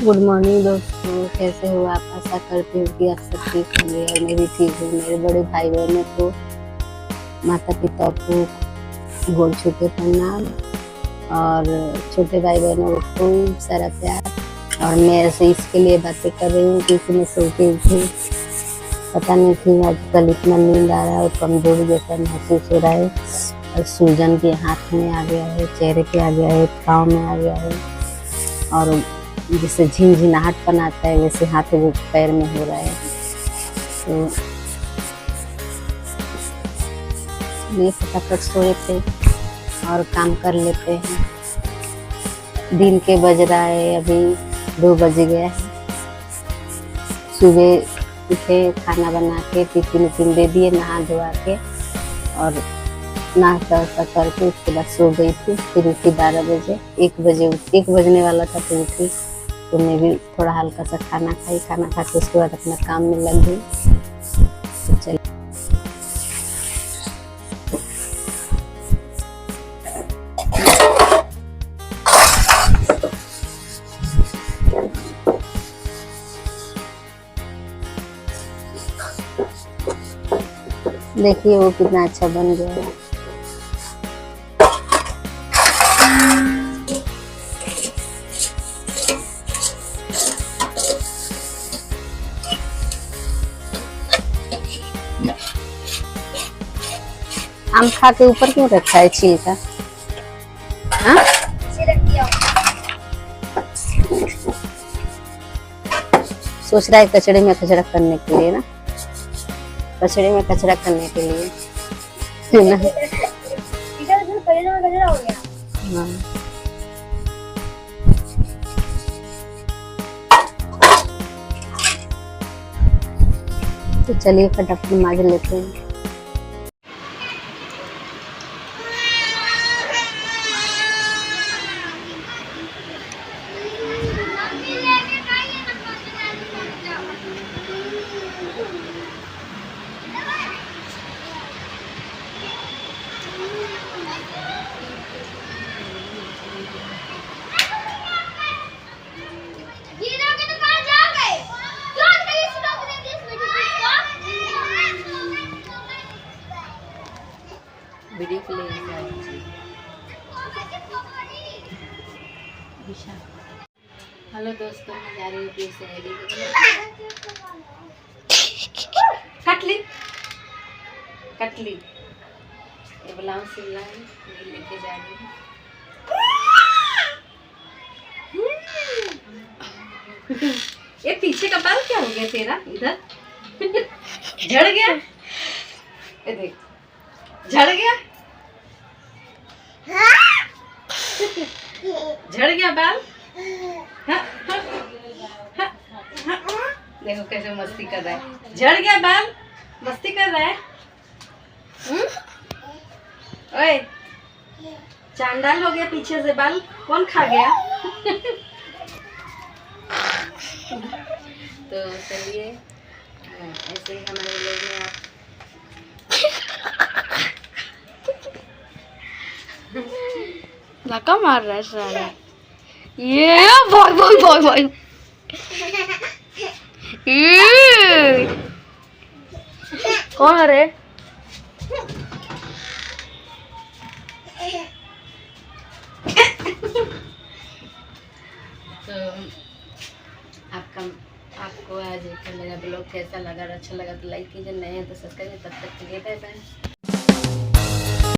Good morning दोस्तों, कैसे हो आप? आशा करती हूँ कि आप सब ठीक होंगे और मैं भी ठीक हूँ। मेरे बड़े भाई बहनों को, माता पिता को गोड़ छू के प्रणाम और छोटे भाई बहनों को खूब सारा प्यार। और मैं ऐसे इसके लिए बातें कर रही हूँ कि इसमें सो के उठी, पता नहीं थी आजकल इतना नींद आ रहा है और कमजोरी जैसा महसूस हो रहा है और सूजन भी हाथ में आ गया है, चेहरे पे आ गया है, पाँव में आ गया है और जैसे झिनझिनाहट पन आता है वैसे हाथ वो पैर में हो रहा है। तो ये फटाफट सोए थे और काम कर लेते हैं। दिन के बज रहा है, अभी 2 बज गया है। सुबह उठे, खाना बना के टिफिन उफिन दे दिए, नहा धोआ के और नाश्ता वास्ता करके उसके बाद सो गई थी। फिर उठी 12 बजे, 1 बजने वाला था तो उठी। तो मैं भी थोड़ा हल्का सा खाना खाई, खाना खा के उसके बाद अपना काम में लग गई। तो चलिए देखिए वो कितना अच्छा बन गया है। आम खा के ऊपर क्यों रखा है छिलका? हाँ? सोच रहा है कचड़े में कचरा करने के लिए ना, कचड़े में कचरा करने के लिए हाँ। तो चलिए फटाफट माज लेते हैं। वीडियो के लिए हेलो दोस्तों, मैं जा रही हूँ अपनी सहेली के कटली ये ब्लाउज सिलना है, ये लेके जा रही हूँ। ये पीछे का बाल क्या हो गया तेरा? इधर झड़ गया, ये देख झड़ गया, झड़ गया बाल। हाँ, हाँ, हाँ, हाँ। देखो कैसे मस्ती कर रहा है, झड़ गया बाल, मस्ती कर रहा है। ओए चांडाल हो गया पीछे से बाल, कौन खा गया? तो चलिए ऐसे ही हमारे लोग में आप धक्का मार रहा है सारा। ये भाई भाई भाई भाई कौन है रे? तो आपको आज का मेरा ब्लॉग कैसा लगा और अच्छा लगा तो लाइक कीजिए, नए हैं तो सब्सक्राइब। तब तक के लिए बाय बाय।